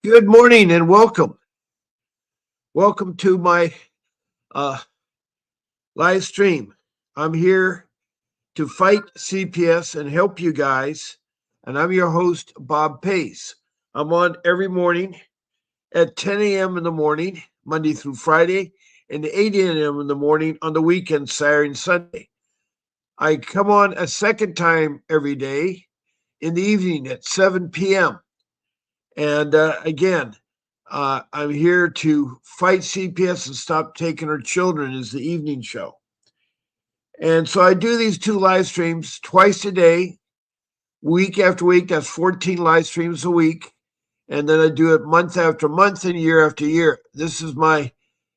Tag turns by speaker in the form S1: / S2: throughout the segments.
S1: Good morning and welcome. Welcome to my uh, live stream. I'm here to fight CPS and help you guys. And I'm your host, Bob Pace. I'm on every morning at 10 a.m. in the morning, Monday through Friday, and 8 a.m. in the morning on the weekend, Saturday and Sunday. I come on a second time every day in the evening at 7 p.m. And again, I'm here to fight CPS and stop taking our children is the evening show. And so I do these two live streams twice a day, week after week. That's 14 live streams a week. And then I do it month after month and year after year. This is my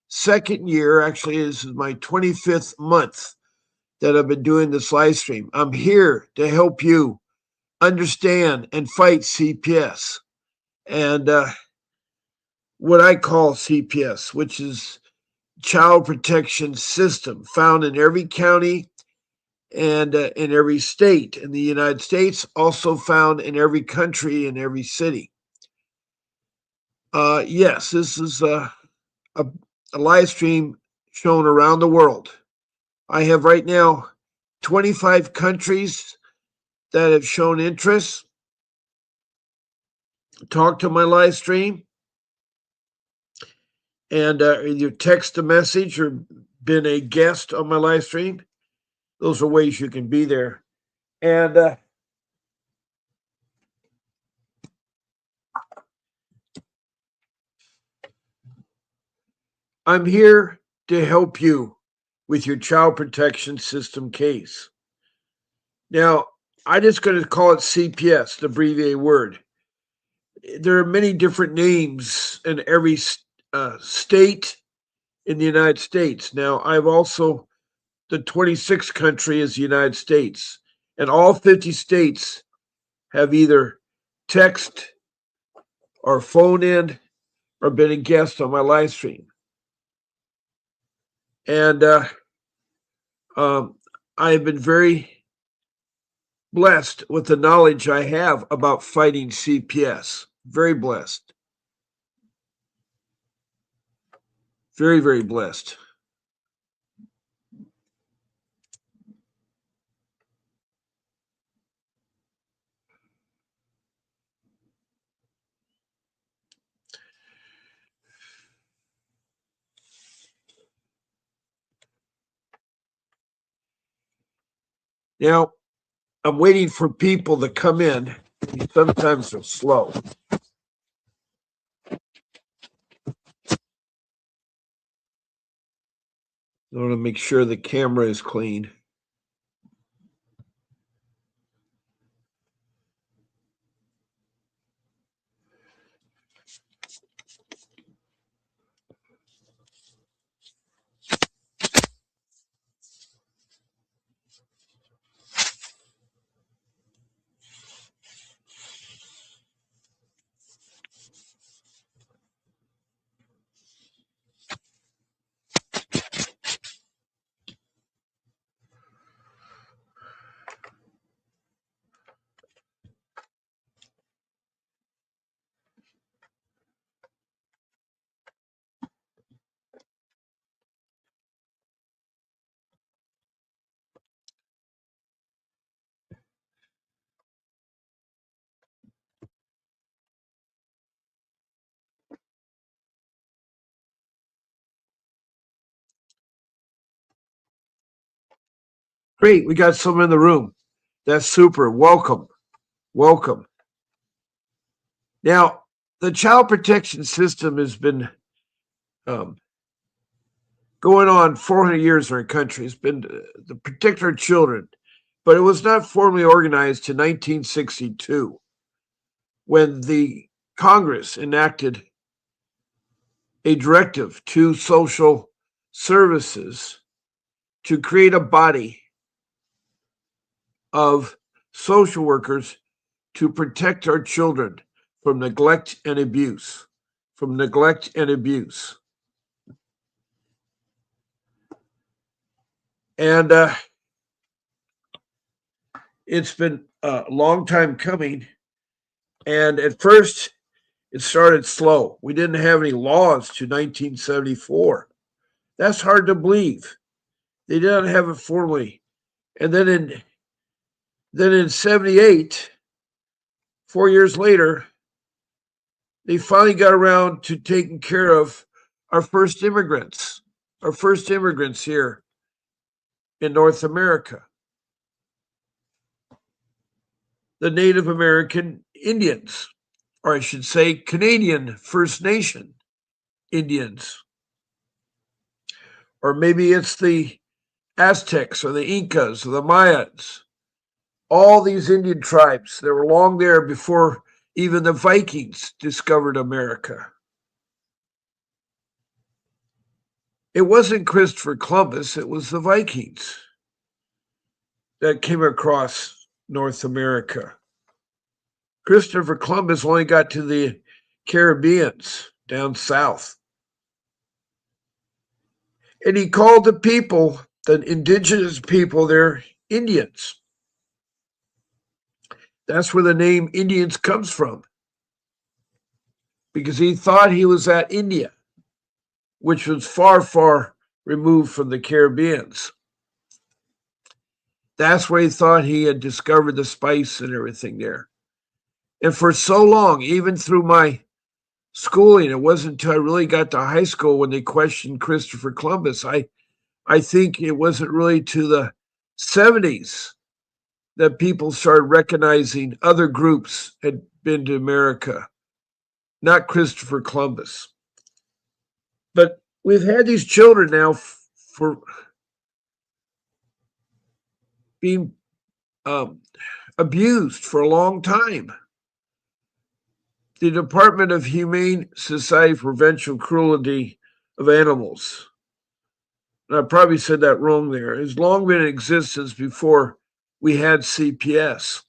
S1: second year. Actually, this is my 25th month that I've been doing this live stream. I'm here to help you understand and fight CPS. And what I call CPS, which is Child Protection System, found in every county and in every state in the United States, also found in every country and every city. Yes, this is a, a live stream shown around the world. I have right now 25 countries that have shown interest. Talk to my live stream and either text a message or been a guest on my live stream. Those are ways you can be there. And I'm here to help you with your child protection system case. Now, I'm just going to call it CPS, the abbreviated word. There are many different names in every state in the United States. Now, I've also, the 26th country is the United States, and all 50 states have either text or phone in or been a guest on my live stream. And um, I've been very blessed with the knowledge I have about fighting CPS. Very blessed. Very, very blessed. Now, I'm waiting for people to come in. Sometimes they're slow. I want to make sure the camera is clean. Great, we got someone in the room. That's super. Welcome. Welcome. Now, the child protection system has been um, going on 400 years in our country. It's been to protect our children, but it was not formally organized to 1962 when the Congress enacted a directive to social services to create a body of social workers to protect our children from neglect and abuse. From neglect and abuse. And it's been a long time coming. And at first, It started slow. We didn't have any laws to 1974. That's hard to believe. They didn't have it formally. And then in 78, 4 years later, they finally got around to taking care of our first immigrants here in North America, the Native American Indians, or I should say Canadian First Nation Indians. Or maybe it's the Aztecs or the Incas or the Mayas. All these Indian tribes that were long there before even the Vikings discovered America. It wasn't Christopher Columbus, it was the Vikings that came across North America. Christopher Columbus only got to the Caribbeans down south. And he called the people, the indigenous people, they're Indians. That's where the name Indians comes from. Because he thought he was at India, which was far, far removed from the Caribbeans. That's where he thought he had discovered the spice and everything there. And for so long, even through my schooling, it wasn't until I really got to high school when they questioned Christopher Columbus. I think it wasn't really to the 70s that people started recognizing other groups had been to America, not Christopher Columbus. But we've had these children now for being abused for a long time. The Department of Humane Society for Prevention Cruelty of Animals, and I probably said that wrong there, has long been in existence before we had CPS.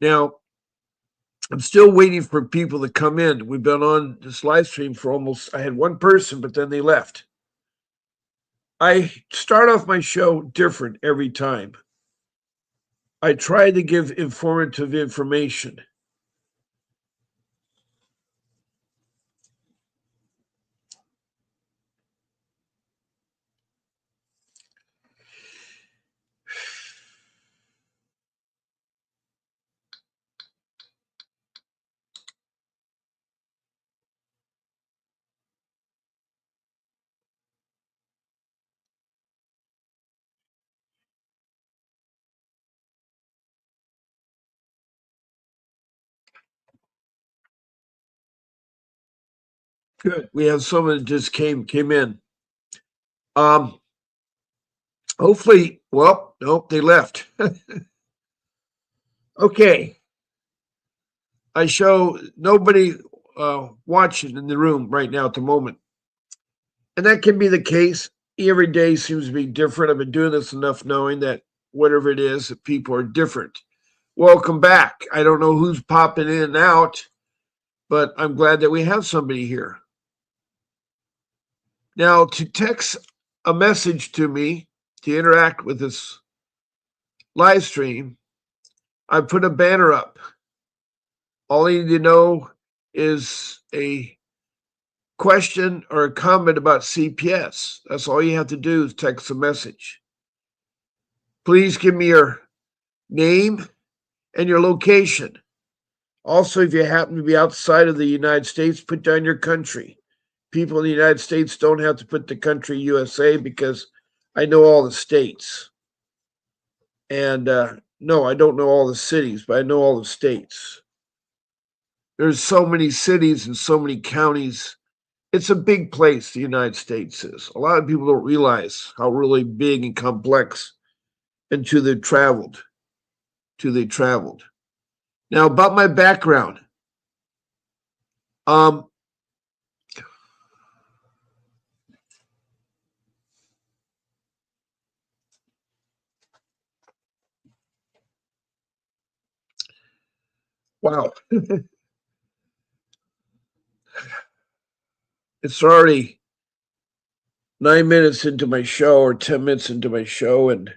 S1: Now, I'm still waiting for people to come in. We've been on this live stream for I had one person, but then they left. I start off my show different every time. I try to give informative information. Good. We have someone that just came in. Hopefully, well, nope, they left. Okay. I show nobody watching in the room right now at the moment. And that can be the case. Every day seems to be different. I've been doing this enough knowing that whatever it is, that people are different. Welcome back. I don't know who's popping in and out, but I'm glad that we have somebody here. Now, to text a message to me to interact with this live stream, I put a banner up. All you need to know is a question or a comment about CPS. That's all you have to do is text a message. Please give me your name and your location. Also, if you happen to be outside of the United States, put down your country. People in the United States don't have to put the country USA because I know all the states. And no, I don't know all the cities, but I know all the states. There's so many cities and so many counties. It's a big place, the United States is. A lot of people don't realize how really big and complex until they've traveled. Now, about my background. Wow. It's already 9 minutes into my show or 10 minutes into my show, and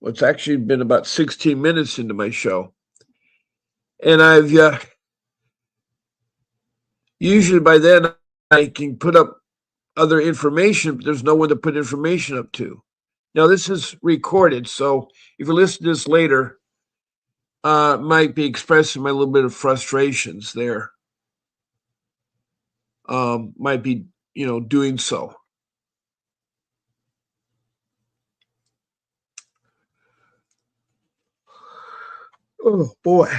S1: Well, it's actually been about 16 minutes into my show. And I've usually by then I can put up other information, but there's no one to put information up to. Now, this is recorded, so if you listen to this later, might be expressing my little bit of frustrations there. Might be, doing so. Oh boy.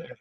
S1: Okay.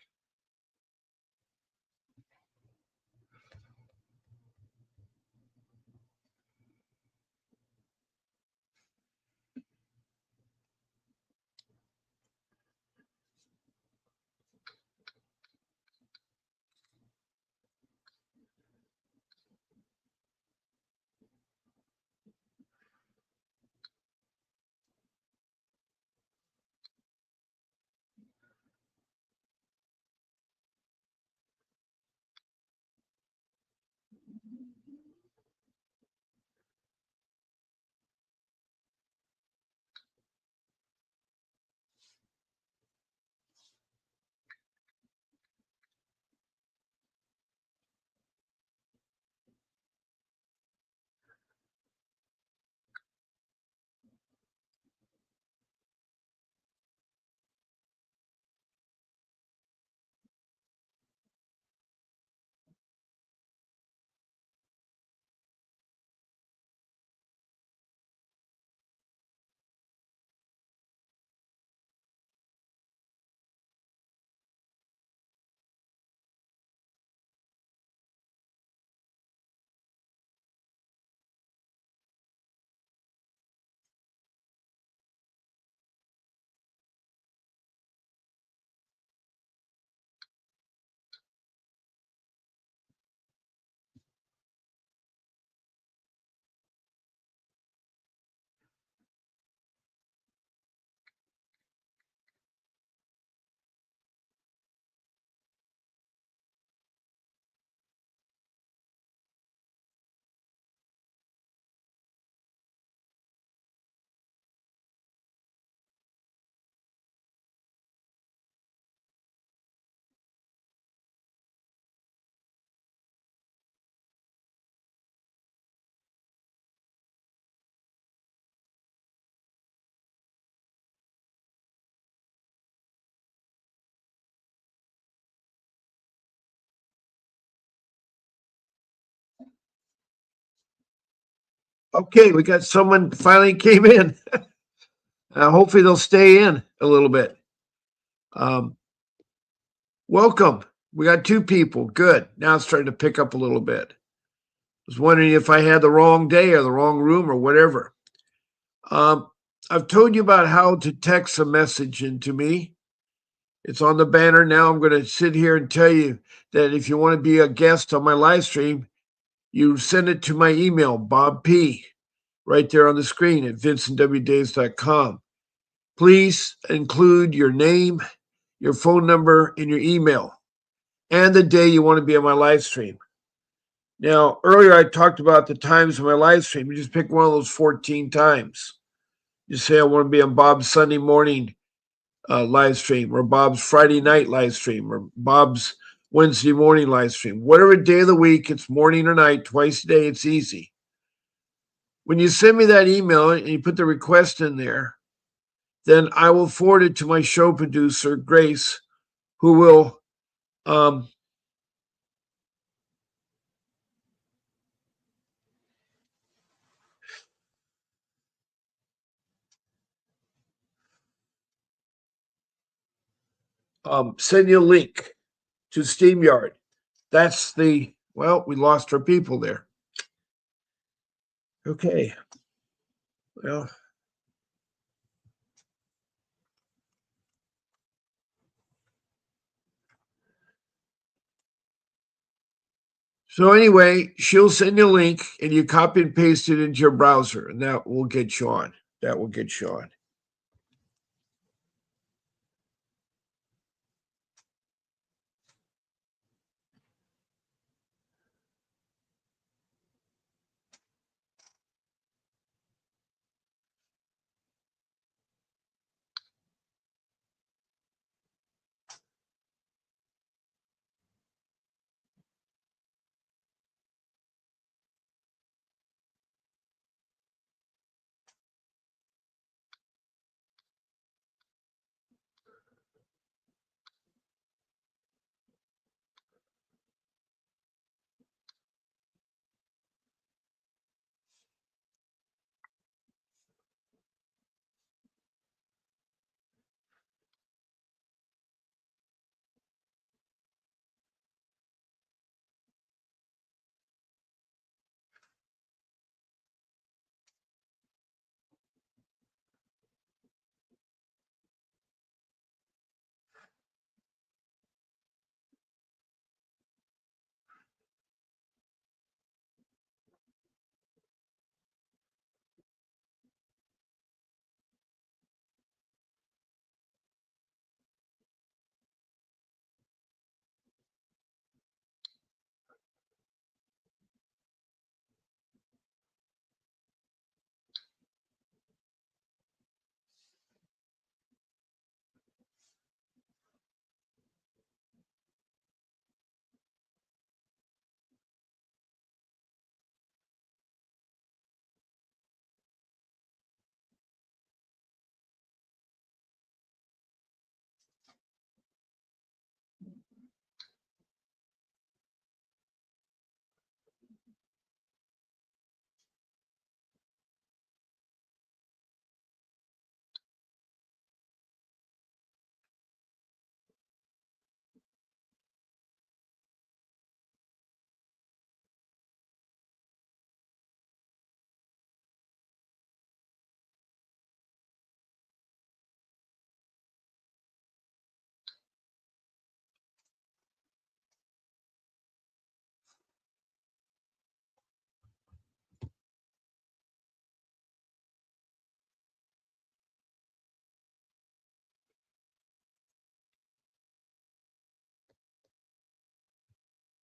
S1: Okay, we got someone finally came in. Hopefully they'll stay in a little bit. Um, Welcome. We got 2 people. Good. Now it's starting to pick up a little bit. I was wondering if I had the wrong day or the wrong room or whatever. Um, I've told you about how to text a message into me. It's on the banner now. I'm going to sit here and tell you that if you want to be a guest on my live stream, you send it to my email, Bob P, right there on the screen at vincentwdays.com. Please include your name, your phone number, and your email, and the day you want to be on my live stream. Now, earlier I talked about the times of my live stream. You just pick one of those 14 times. You say, I want to be on Bob's Sunday morning live stream, or Bob's Friday night live stream, or Bob's Wednesday morning live stream. Whatever day of the week, it's morning or night, twice a day, it's easy. When you send me that email and you put the request in there, then I will forward it to my show producer, Grace, who will send you a link to StreamYard. That's we lost our people there. Okay. Well, so anyway, she'll send you a link and you copy and paste it into your browser, and that will get you on. That will get you on.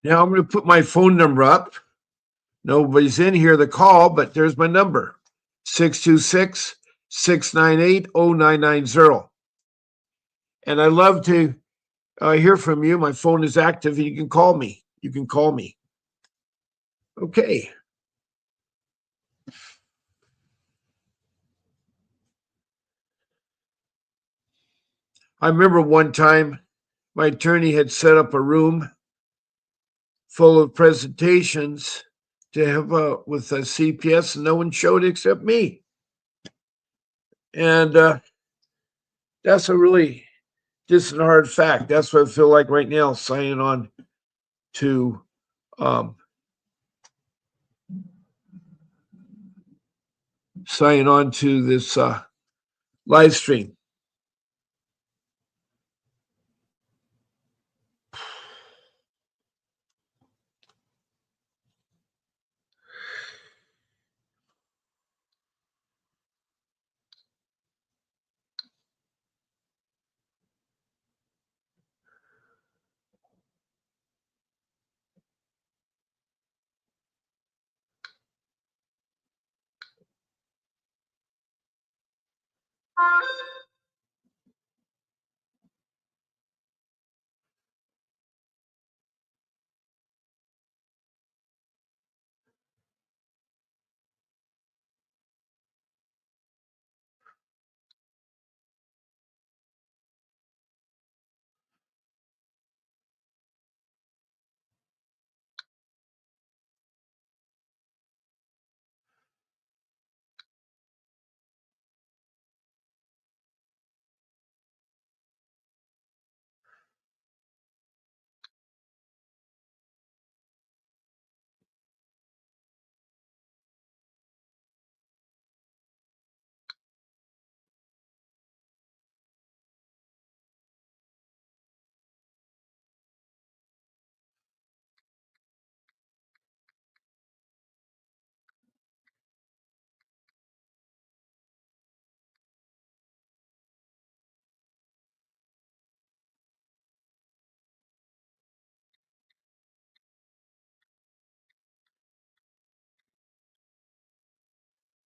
S1: Now I'm going to put my phone number up. Nobody's in here to call, but there's my number, 626-698-0990. And I love to hear from you. My phone is active. You can call me. You can call me. Okay. I remember one time my attorney had set up a room full of presentations to have with a CPS, and no one showed except me. And that's a really Just a hard fact. That's what I feel like right now, signing on to um, this live stream.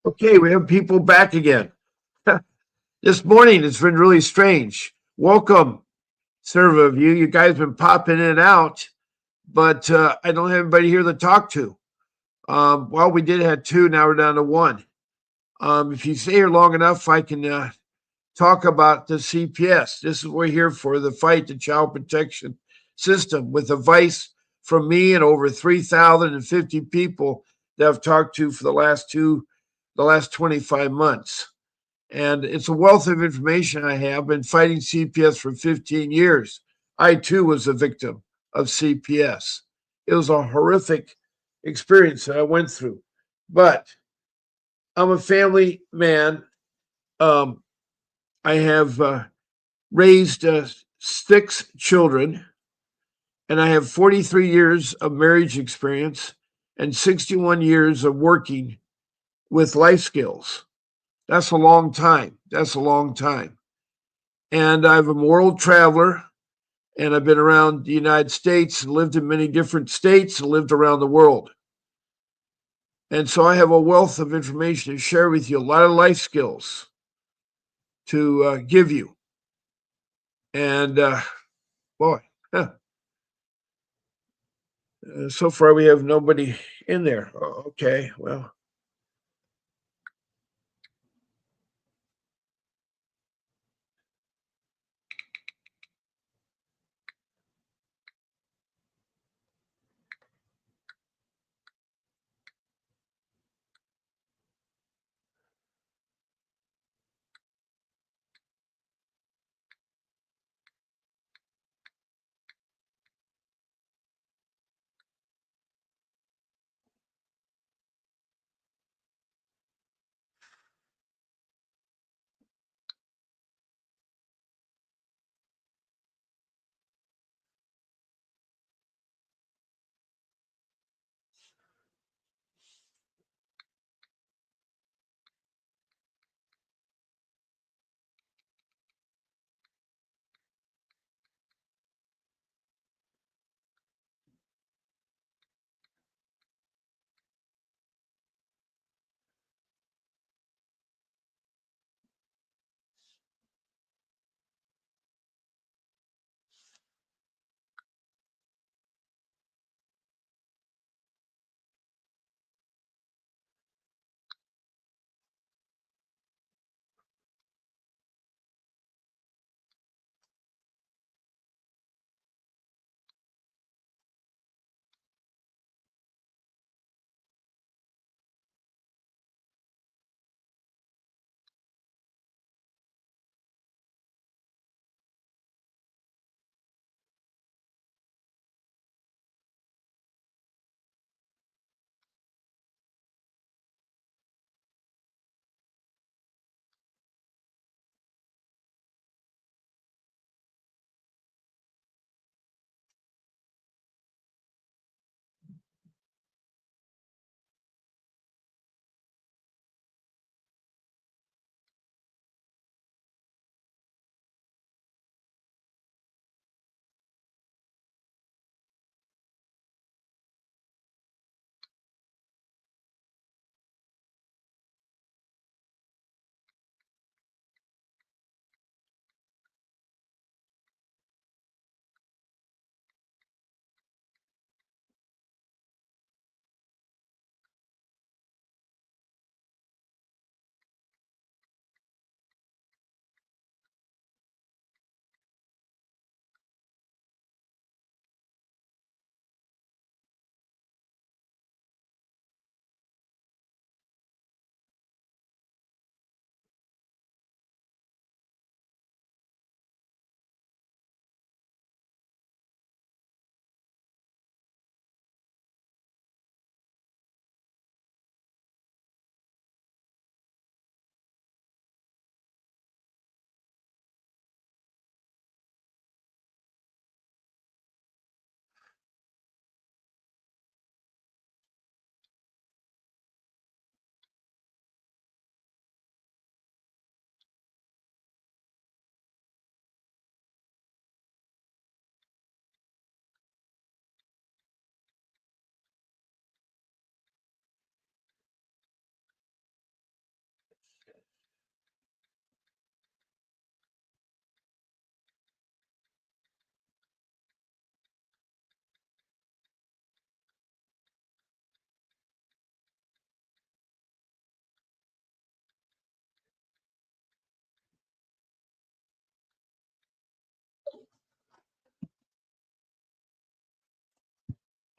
S1: Okay, we have people back again. This morning it's been really strange. Welcome, several of you. You guys have been popping in and out, but I don't have anybody here to talk to. Well, we did have two. Now we're down to one. If you stay here long enough, I can talk about the CPS. This is what we're here for, the fight, the child protection system, with advice from me and over 3,050 people that I've talked to for the last 25 months. And it's a wealth of information I have. Been fighting CPS for 15 years. I too was a victim of CPS. It was a horrific experience that I went through. But I'm a family man. Um, I have raised 6 children, and I have 43 years of marriage experience and 61 years of working with life skills. That's a long time. That's a long time. And I'm a world traveler, and I've been around the United States and lived in many different states and lived around the world. And so I have a wealth of information to share with you, a lot of life skills to give you. And boy, huh, so far we have nobody in there. Okay, well,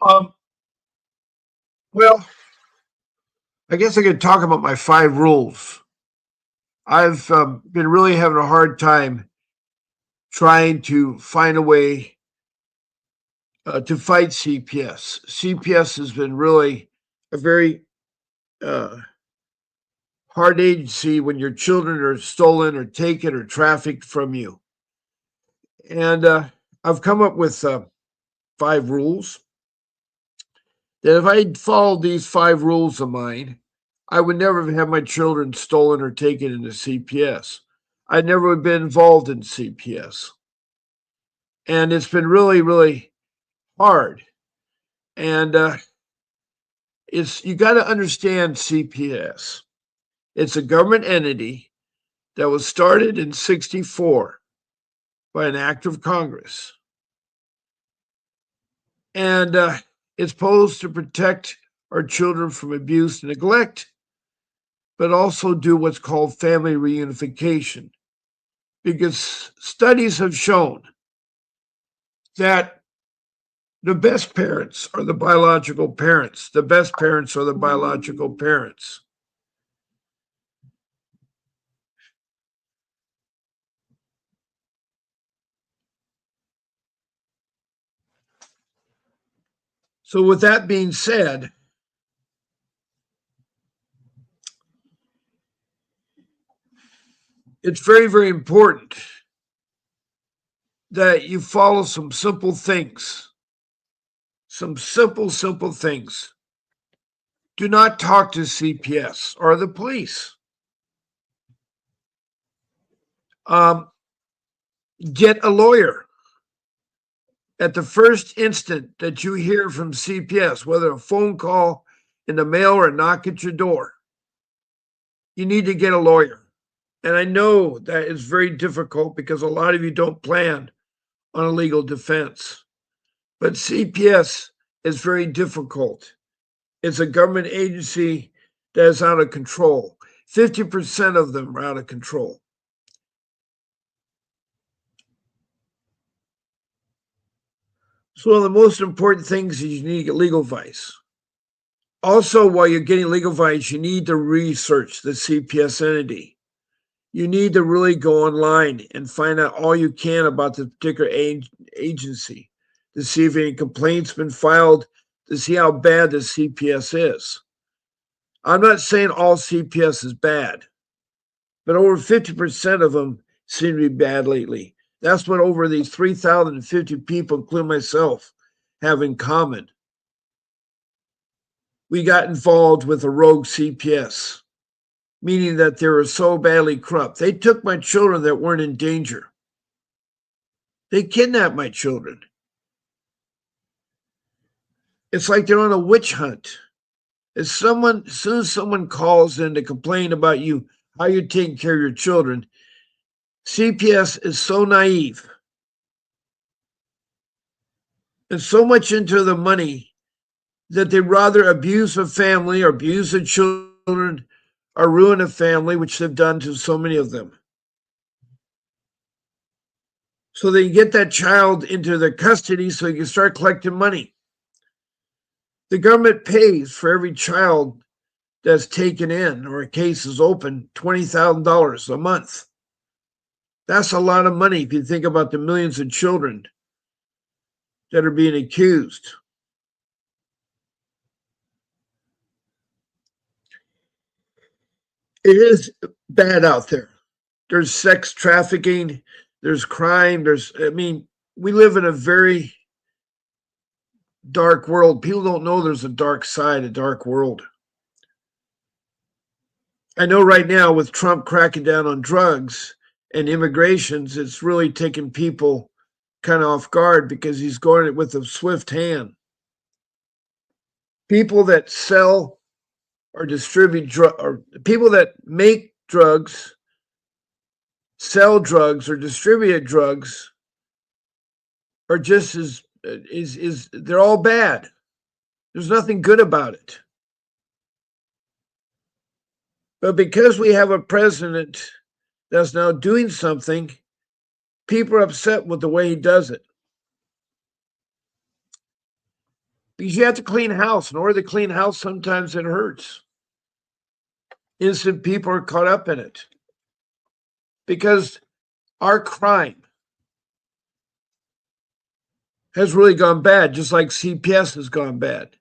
S1: Um, well, I guess I could talk about my 5 rules. I've been really having a hard time trying to find a way to fight CPS. CPS has been really a very uh, hard agency when your children are stolen or taken or trafficked from you. And I've come up with 5 rules that if I followed these 5 rules of mine, I would never have had my children stolen or taken into CPS. I never would have been involved in CPS. And it's been really, really hard. And it's you got to understand CPS. It's a government entity that was started in '64 by an act of Congress. And it's supposed to protect our children from abuse and neglect, but also do what's called family reunification. Because studies have shown that the best parents are the biological parents. The best parents are the biological parents. So, with that being said, it's very, very important that you follow some simple things. Some simple, simple things. Do not talk to CPS or the police. Um, get a lawyer. At the first instant that you hear from CPS, whether a phone call in the mail or a knock at your door, you need to get a lawyer. And I know that is very difficult because a lot of you don't plan on a legal defense. But CPS is very difficult. It's a government agency that is out of control. 50% of them are out of control. So, one of the most important things is you need to get legal advice. Also, while you're getting legal advice, you need to research the CPS entity. You need to really go online and find out all you can about the particular agency to see if any complaints been filed, to see how bad the CPS is. I'm not saying all CPS is bad, but over 50% of them seem to be bad lately. That's what over these 3,050 people, including myself, have in common. We got involved with a rogue CPS, meaning that they were so badly corrupt. They took my children that weren't in danger. They kidnapped my children. It's like they're on a witch hunt. As soon as someone calls in to complain about you, how you're taking care of your children, CPS is so naive and so much into the money that they'd rather abuse a family or abuse the children or ruin a family, which they've done to so many of them. So they get that child into their custody so you can start collecting money. The government pays for every child that's taken in or a case is open $20,000 a month. That's a lot of money if you think about the millions of children that are being accused. It is bad out there. There's sex trafficking, there's crime, we live in a very dark world. People don't know there's a dark side, a dark world. I know right now with Trump cracking down on drugs and immigrations, it's really taking people kind of off guard because he's going it with a swift hand. People that sell or distribute or people that make drugs, sell drugs, or distribute drugs are just as is they're all bad. There's nothing good about it. But because we have a president that's now doing something, people are upset with the way he does it. because you have to clean house. In order to clean house, sometimes it hurts. Innocent people are caught up in it because our crime has really gone bad, just like CPS has gone bad.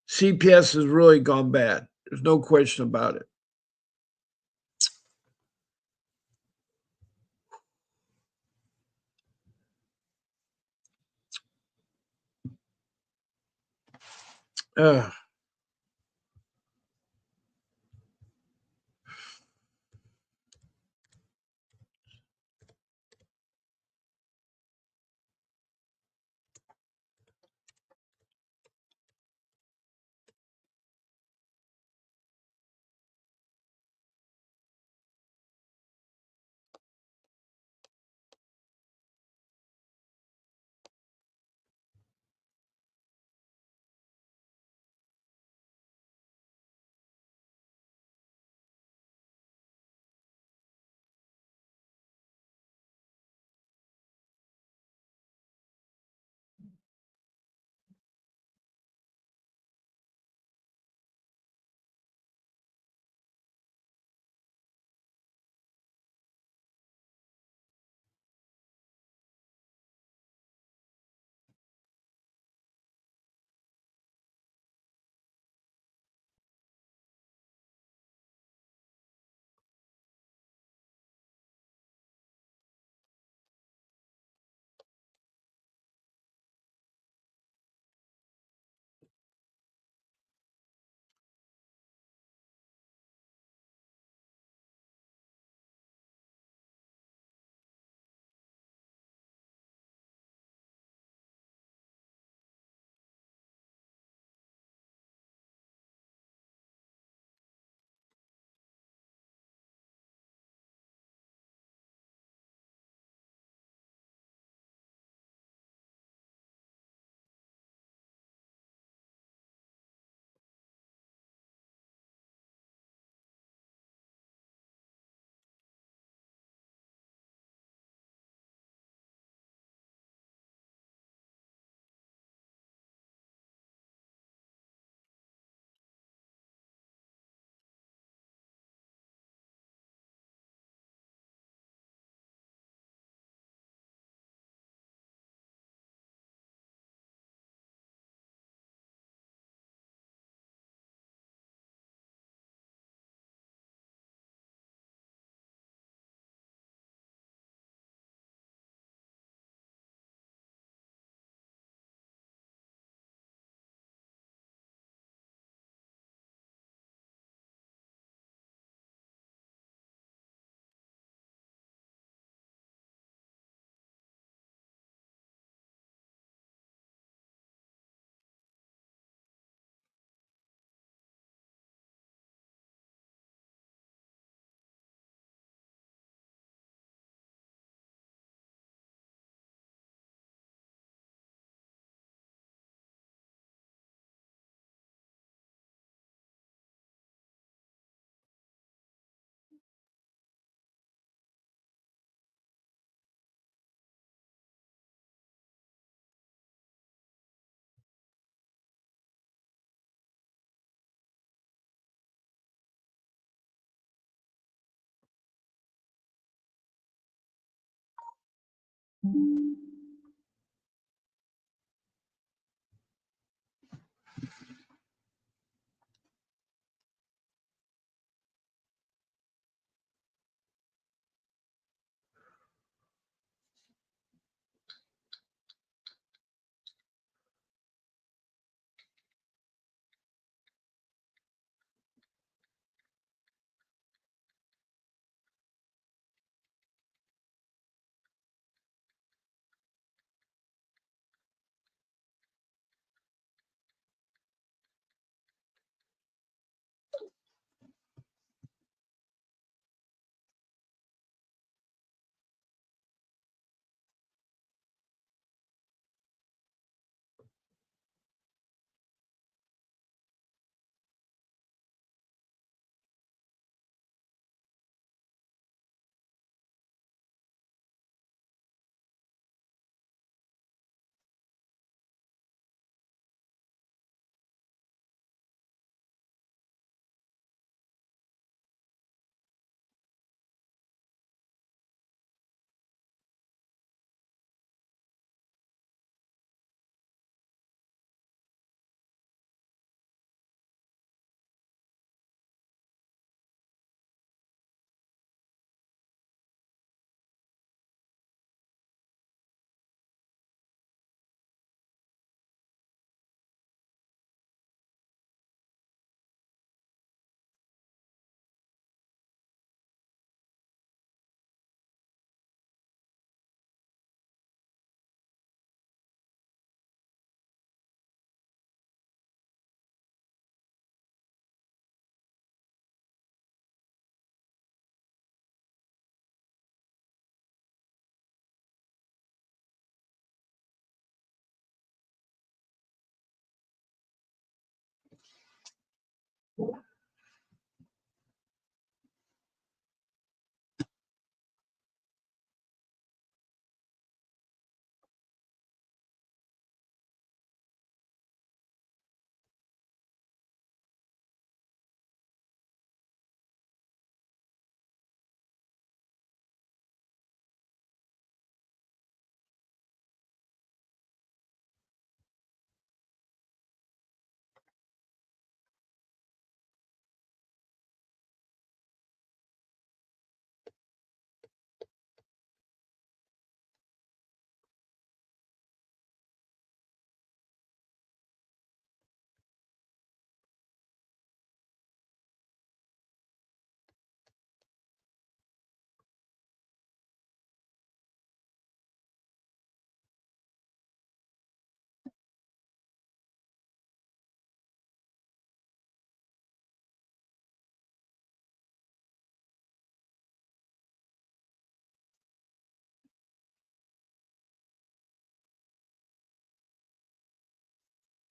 S1: CPS has really gone bad. There's no question about it. Uh,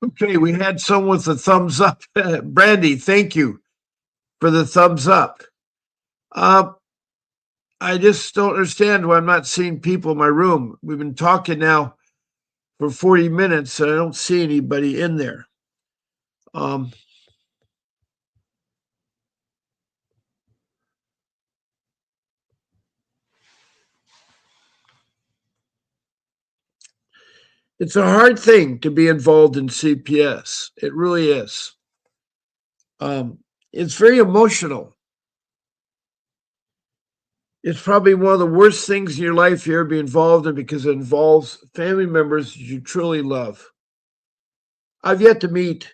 S1: Okay, we had someone with a thumbs up. Brandy, thank you for the thumbs up. Uh, I just don't understand why I'm not seeing people in my room. We've been talking now for 40 minutes and I don't see anybody in there. Um, it's a hard thing to be involved in CPS. It really is. It's very emotional. It's probably one of the worst things in your life you ever be involved in because it involves family members you truly love. I've yet to meet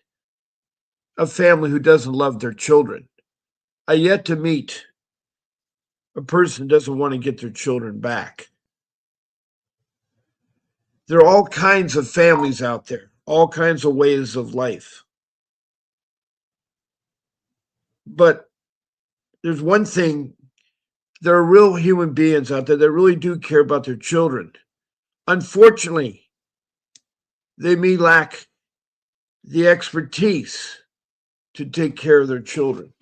S1: a family who doesn't love their children. I yet to meet a person who doesn't want to get their children back. There are all kinds of families out there, all kinds of ways of life. But there's one thing, there are real human beings out there that really do care about their children. Unfortunately, they may lack the expertise to take care of their children.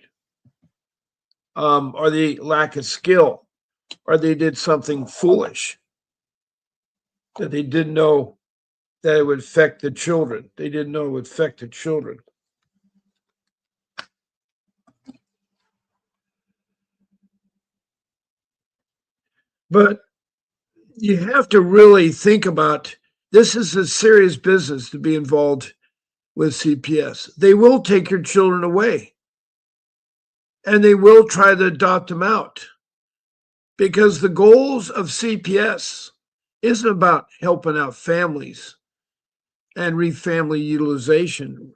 S1: Or they lack a skill, or they did something foolish that they didn't know that it would affect the children. They didn't know it would affect the children. But you have to really think about this is a serious business to be involved with CPS. They will take your children away and they will try to adopt them out because the goals of CPS isn't about helping out families and family utilization.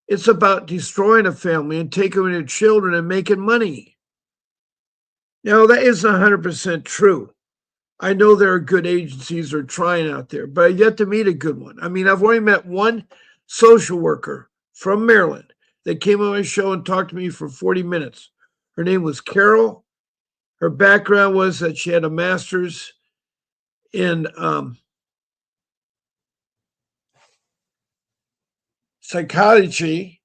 S1: It's about destroying a family and taking their children and making money. Now, that isn't 100% true. I know there are good agencies that are trying out there, but I've yet to meet a good one. I mean, I've only met one social worker from Maryland that came on my show and talked to me for 40 minutes. Her name was Carol. Her background was that she had a master's in psychology,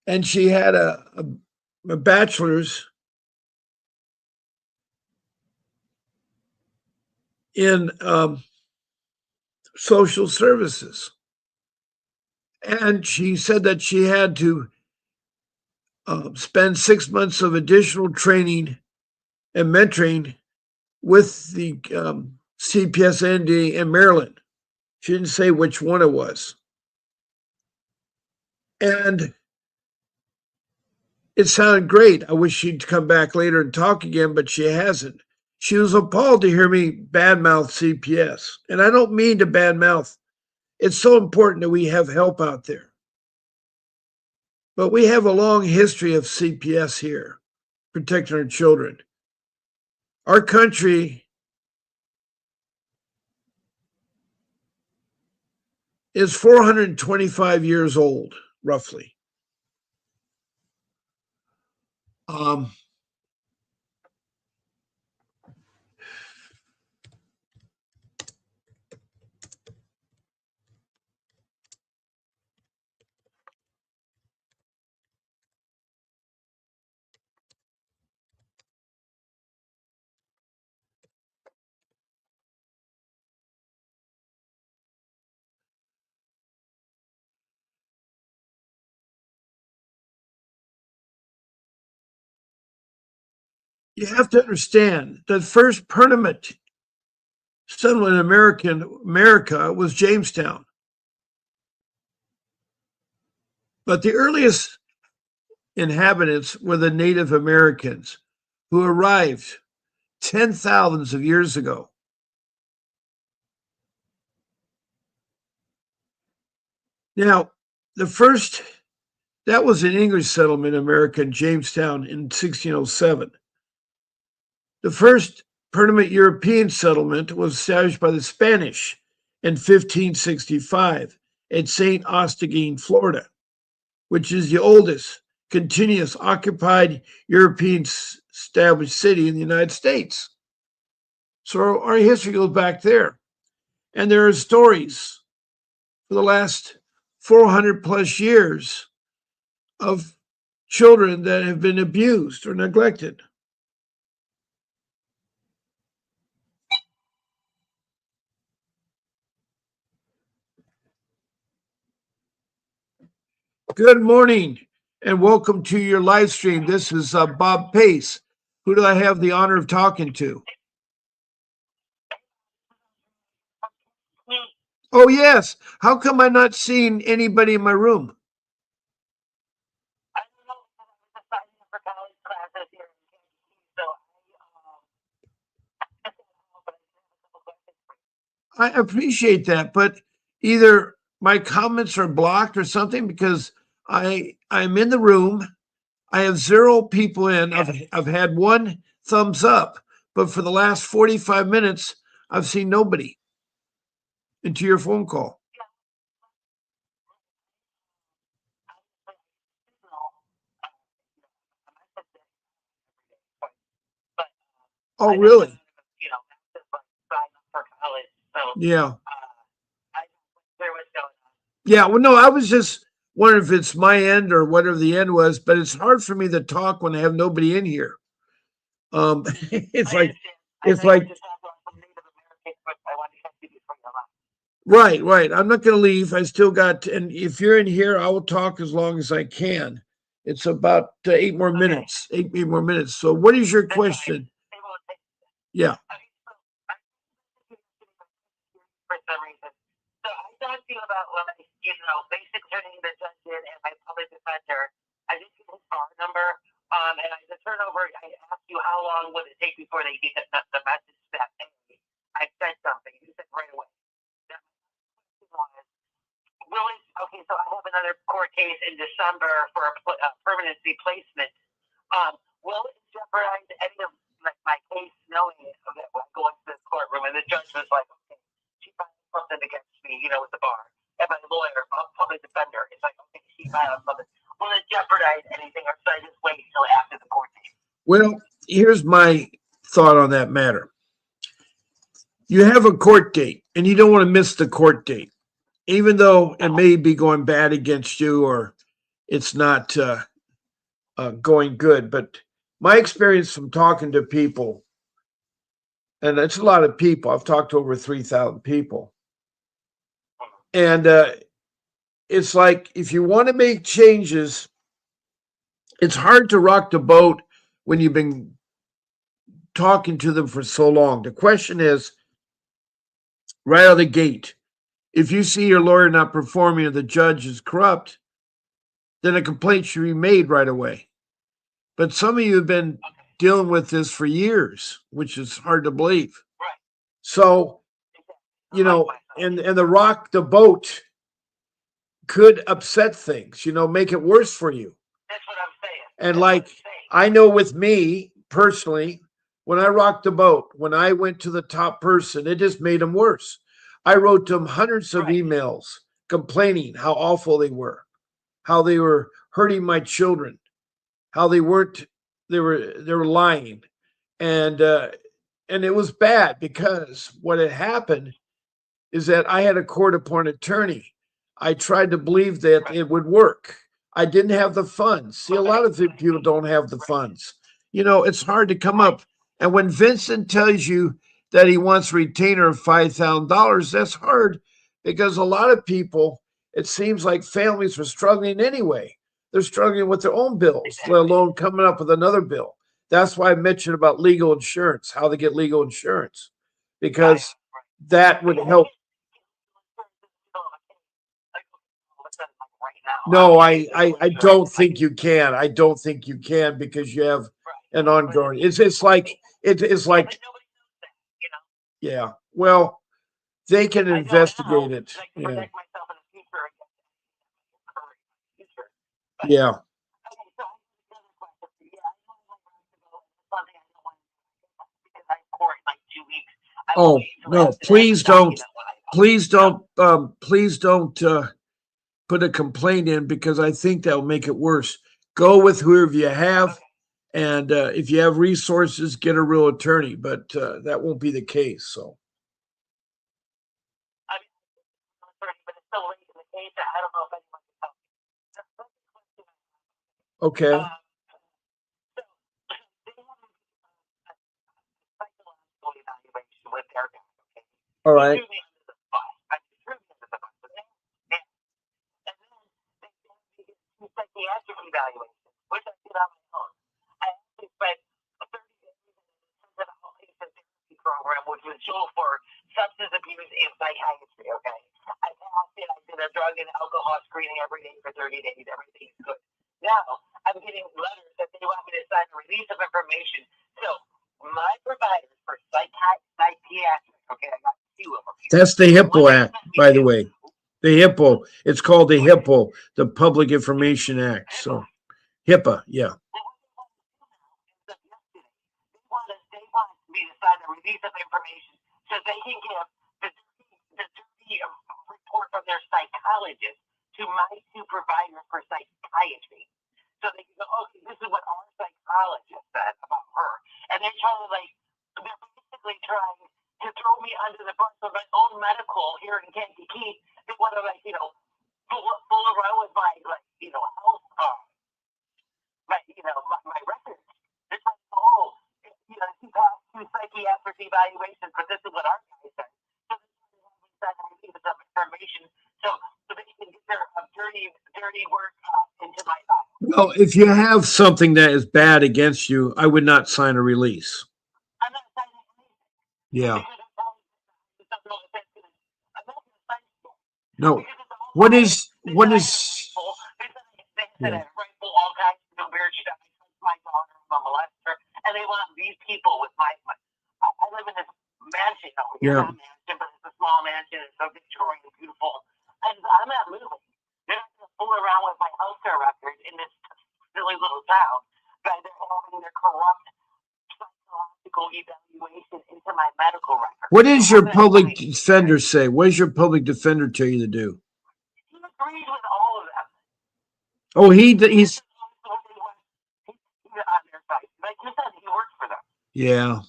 S1: and she had a bachelor's in social services. And she said that she had to spend 6 months of additional training and mentoring with the CPS ND in Maryland. She didn't say which one it was. And it sounded great. I wish she'd come back later and talk again, but she hasn't. She was appalled to hear me badmouth CPS. And I don't mean to badmouth. It's so important that we have help out there. But we have a long history of CPS here, protecting our children. Our country is 425 years old, roughly. Um, you have to understand that first permanent settlement in America was Jamestown. But the earliest inhabitants were the Native Americans who arrived 10 thousands of years ago. Now, the first, that was an English settlement in America in Jamestown in 1607. The first permanent European settlement was established by the Spanish in 1565 at St. Augustine, Florida, which is the oldest continuous occupied European established city in the United States. So our history goes back there. And there are stories for the last 400 plus years of children that have been abused or neglected. Good morning and welcome to your live stream. This is Bob Pace. Who do I have the honor of talking to? Oh, yes. How come I'm not seeing anybody in my room? I appreciate that, but either my comments are blocked or something because I'm in the room. I have 0 people in. I've had 1 thumbs up, but for the last 45 minutes, I've seen nobody into your phone call. Oh, really? Yeah. Yeah. Well, no, I was just wondering if it's my end or whatever the end was, but it's hard for me to talk when I have nobody in here. It's like right. I'm not going to leave. I still got, and if you're in here, I will talk as long as I can. It's about 8 more minutes. 8 more minutes. So, what is your question? Yeah. Well, here's my thought on that matter. You have a court date and you don't want to miss the court date, even though it may be going bad against you or it's not going good. But my experience from talking to people, and it's a lot of people, I've talked to over 3,000 people. And it's like if you want to make changes, it's hard to rock the boat when you've been talking to them for so long. The question is right out of the gate, if you see your lawyer not performing or the judge is corrupt, then a complaint should be made right away. But some of you have been dealing with this for years, which is hard to believe. So, and the rock the boat could upset things, make it worse for you. And like I know with me personally, when I rocked the boat, when I went to the top person, it just made them worse. I wrote them hundreds of emails complaining how awful they were, how they were hurting my children, how they were lying, and it was bad because what had happened is that I had a court-appointed attorney. I tried to believe that it would work. I didn't have the funds. See, a lot of people don't have the funds. It's hard to come up. And when Vincent tells you that he wants a retainer of $5,000, that's hard because a lot of people, it seems like families are struggling anyway. They're struggling with their own bills, let alone coming up with another bill. That's why I mentioned about legal insurance, how to get legal insurance, because that would help. No, I don't think you can. I don't think you can because you have an ongoing. It's like yeah. Well, they can investigate it. Yeah. Yeah. Oh no! Please don't. Please don't put a complaint in because I think that will make it worse. Go with whoever you have, and if you have resources, get a real attorney. But that won't be the case. So
S2: I don't know if anyone can help me.
S1: Okay.
S2: So they have a psychological evaluation with their guy, okay?
S1: All
S2: He
S1: right.
S2: threw me under the bus. I mean, threw me under the bus. And then they get two psychiatric evaluations, which I did on my own. I actually spent 30 days in an outpatient therapy program, which was Joel for substance abuse and psychiatry, okay? I passed it. I did a drug and alcohol screening every day for 30 days. Everything's good. Now, I'm getting letters that they want me to sign a release of information. So, my providers for psychiatric, okay, I got two of them here.
S1: That's the HIPPO Act, by the way. The HIPPO. It's called the HIPPO, the Public Information Act. So, HIPAA, yeah.
S2: They want me to sign a release of information so they can give the dirty report from their psychologist to my two providers for psychiatry. So they can go, okay, this is what our psychologist said about her. And they're basically trying to throw me under the bus of my own medical here in Kankakee. They want to, fool around with my, health, my records. They're like, she passed two psychiatric evaluations, but this is what our guy said. So they're trying to give some information so they can get their dirty work into my file.
S1: Well, if you have something that is bad against you, I would not sign a release.
S2: I'm not signing anything.
S1: Yeah.
S2: I'm not going to sign it.
S1: No. What is
S2: They said I rifle all kinds of weird stuff. My daughter, I'm a molester, and they want these people with my. I live in this mansion over here, not a mansion, but it's a small mansion. It's so Victorian and beautiful, and I'm not moving. They're not going to fool around with my healthcare records in this silly little town. But they're having their corrupt psychological evaluation into my medical record.
S1: What does your public defender say? What does your public defender tell you to do?
S2: He agrees with all of them.
S1: Oh, he's
S2: on their site. Like you said, he works for them.
S1: Yeah.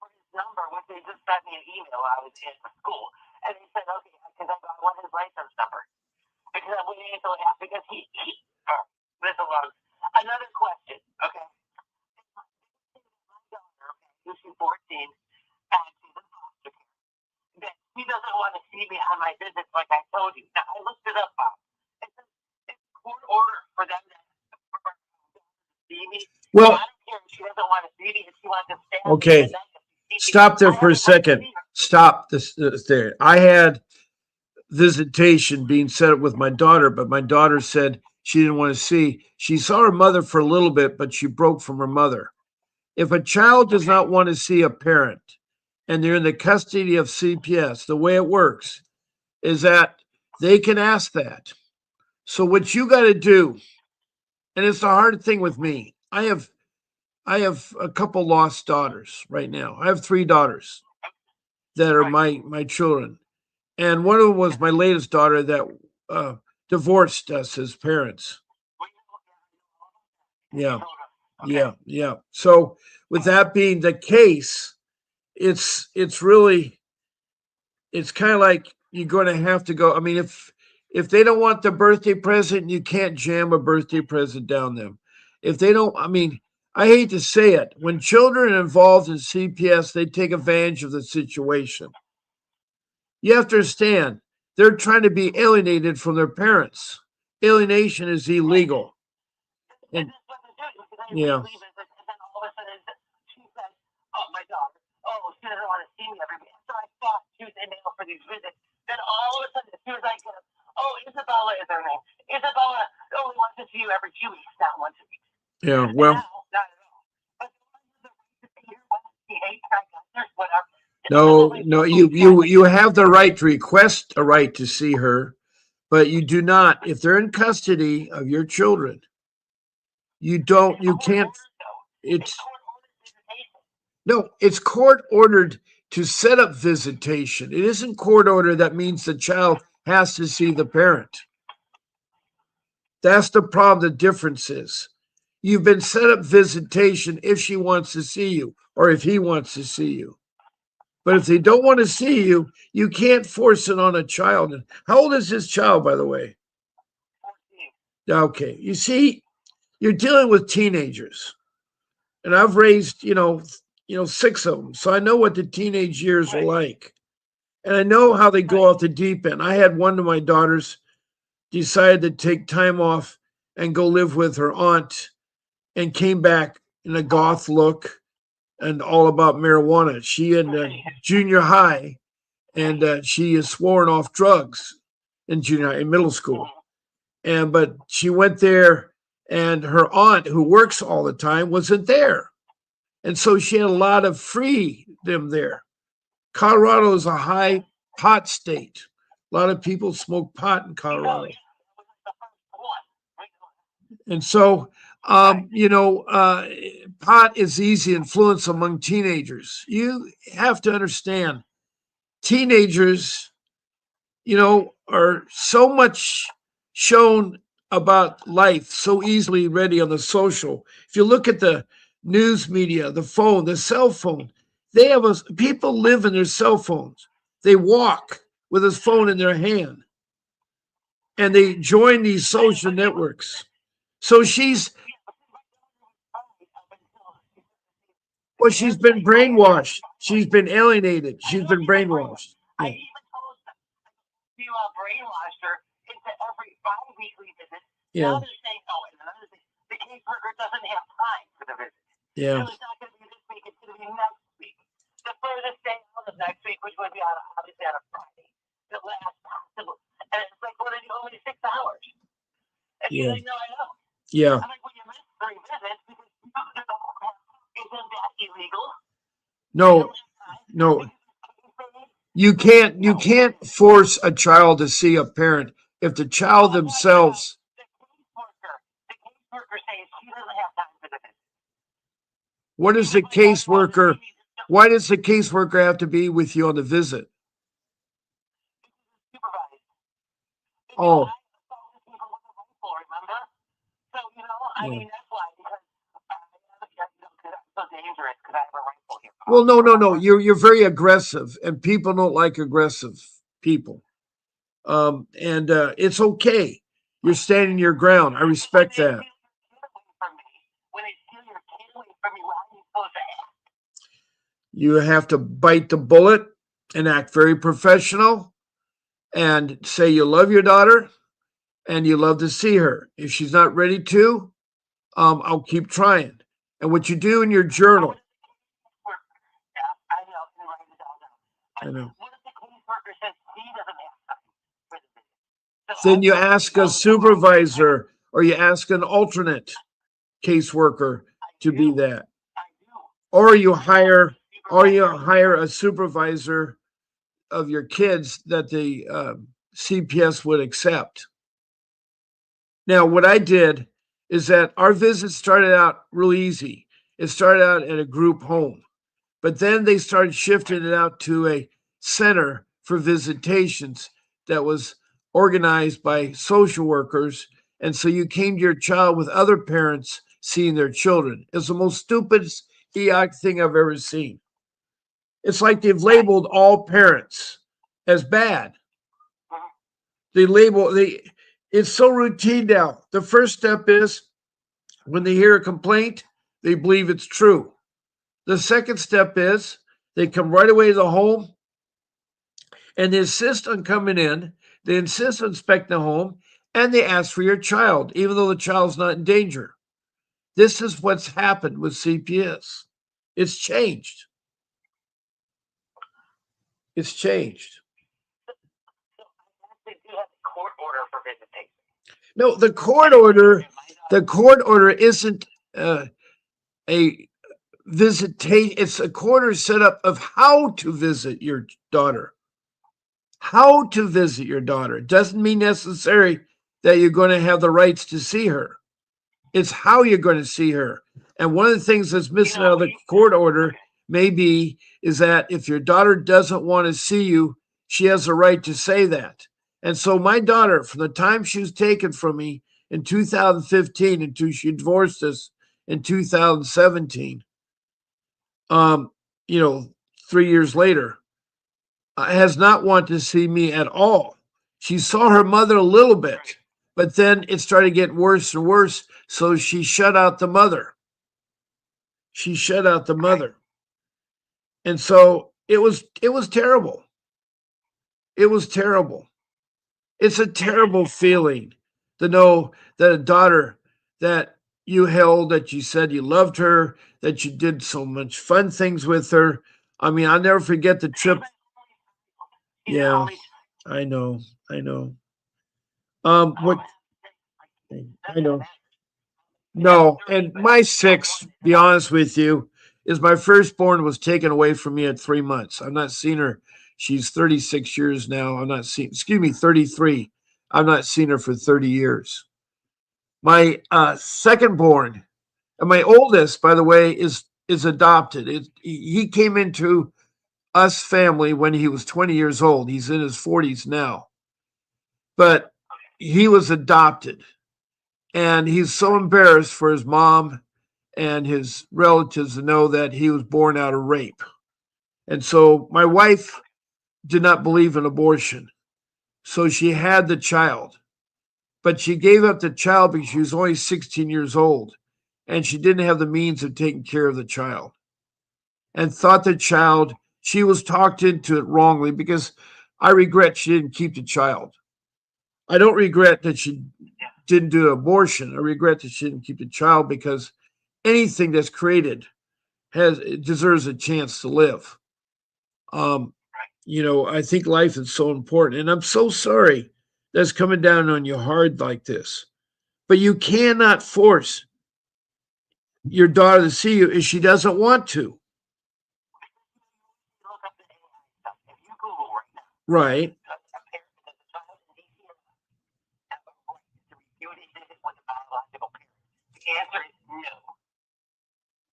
S2: For his number, which they just sent me an email. I was in school, and he said, okay, because I want his license number because I'm waiting until because he this alone. Another question, okay? My daughter, okay, she's 14, and she's in foster care. That she doesn't want to see me on my visits, like I told you. Now I looked it up, Bob. It's court order for them to see me.
S1: Well,
S2: I don't care if she doesn't want to see me. If she wants to stand
S1: okay. Stop there for a second. Stop this there. I had visitation being set up with my daughter, but my daughter said she didn't want to see. She saw her mother for a little bit, but she broke from her mother. If a child does not want to see a parent and they're in the custody of CPS, the way it works is that they can ask that. So what you got to do, and it's a hard thing with me. I have a couple lost daughters right now. I have 3 daughters that are my children. And one of them was my latest daughter that divorced us as parents. Yeah. Yeah. So with that being the case, it's really, it's kind of like you're going to have to go. I mean, if they don't want the birthday present, you can't jam a birthday present down them. If they don't, I mean, I hate to say it, when children are involved in CPS, they take advantage of the situation. You have to understand, they're trying to be alienated from their parents. Alienation is illegal. And yeah.
S2: And then all of a sudden, she said, "Oh, my daughter. Oh, she doesn't want to see me every week." So I thought she was in there for these visits. Then all of a sudden, as soon as I get up, oh, Isabella is her name. Isabella only wants to see you every 2 weeks, not once a week.
S1: Yeah, well.
S2: Now, not at all. But she hates my doctors, whatever.
S1: No, you have the right to request a right to see her, but you do not, if they're in custody of your children, you can't, it's court ordered to set up visitation. It isn't court order that means the child has to see the parent. That's the problem. The difference is you've been set up visitation if she wants to see you or if he wants to see you. But if they don't want to see you, you can't force it on a child. How old is this child, by the way?
S2: 14.
S1: Okay. You see, you're dealing with teenagers. And I've raised, six of them. So I know what the teenage years are
S2: Right.
S1: like. And I know how they go off the deep end. I had one of my daughters decided to take time off and go live with her aunt and came back in a goth look and all about marijuana. She in junior high and she is sworn off drugs in middle school. But she went there and her aunt who works all the time wasn't there. And so she had a lot of freedom there. Colorado is a high pot state. A lot of people smoke pot in Colorado. And so, pot is easy influence among teenagers. You have to understand, teenagers, are so much shown about life so easily ready on the social. If you look at the news media, the phone, the cell phone, people live in their cell phones. They walk with his phone in their hand and they join these social networks. So she's been brainwashed. She's been alienated. She's been brainwashed.
S2: I even told you brainwashed her into every bi-weekly visit.
S1: Yeah.
S2: Now they're saying, oh, and another thing, the caseworker doesn't have time for the visit.
S1: Yeah.
S2: So it's not going to be this week, it's going to be next week. The furthest day out of next week, which would be obviously on a Friday, the last possible. And it's like, what are you, only 6 hours? And she's like, no, I know.
S1: Yeah.
S2: I'm like, well, you missed 3 visits because isn't that illegal?
S1: No. You can't force a child to see a parent if the child themselves.
S2: The caseworker says she doesn't have time for the visit.
S1: What is the caseworker? Why does the caseworker have to be with you on the visit?
S2: Supervised.
S1: Oh.
S2: Remember? So, I mean, that's why, because I'm so dangerous because I have a rifle here.
S1: Well, no. You're very aggressive, and people don't like aggressive people. And it's okay. You're standing your ground. I respect that.
S2: When they steal your kid away from you, how are you supposed to act?
S1: You have to bite the bullet and act very professional and say you love your daughter and you love to see her. If she's not ready to, I'll keep trying. And what you do in your journal. I know.
S2: What if the caseworker says he doesn't have time?
S1: Then you ask a supervisor or you ask an alternate caseworker to be that. Or you hire a supervisor of your kids that the CPS would accept. Now, what I did is that our visit started out real easy. It started out at a group home, but then they started shifting it out to a center for visitations that was organized by social workers. And so you came to your child with other parents seeing their children. It's the most stupidest, idiotic thing I've ever seen. It's like they've labeled all parents as bad. It's so routine now. The first step is when they hear a complaint, they believe it's true. The second step is they come right away to the home and they insist on coming in. They insist on inspecting the home and they ask for your child, even though the child's not in danger. This is what's happened with CPS. It's changed. It's changed.
S2: Court order for visitation.
S1: No, the court order isn't a visitation. It's a court order set up of how to visit your daughter. How to visit your daughter. It doesn't mean necessarily that you're going to have the rights to see her. It's how you're going to see her. And one of the things that's missing out of the court order maybe is that if your daughter doesn't want to see you, she has a right to say that. And so my daughter, from the time she was taken from me in 2015 until she divorced us in 2017, 3 years later, has not wanted to see me at all. She saw her mother a little bit, but then it started getting worse and worse. So she shut out the mother. She shut out the mother. And so it was terrible. It was terrible. It's a terrible feeling to know that a daughter that you held, that you said you loved her, that you did so much fun things with her. I mean, I'll never forget the trip. Yeah, I know. I know. What I know. No, and my six, be honest with you, is my firstborn was taken away from me at 3 months. I'm not seeing her. She's 36 years now. I'm not seeing, excuse me, 33. I've not seen her for 30 years. My second born, and my oldest, by the way, is adopted. He came into us family when he was 20 years old. He's in his 40s now, but he was adopted, and he's so embarrassed for his mom and his relatives to know that he was born out of rape. And so my wife did not believe in abortion, so she had the child, but she gave up the child because she was only 16 years old and she didn't have the means of taking care of the child, and thought the child, she was talked into it wrongly. Because I regret she didn't keep the child. I don't regret that she didn't do an abortion. I regret that she didn't keep the child, because anything that's created has deserves a chance to live. Um, I think life is so important, and I'm so sorry that's coming down on you hard like this. But you cannot force your daughter to see you if she doesn't want to. Right.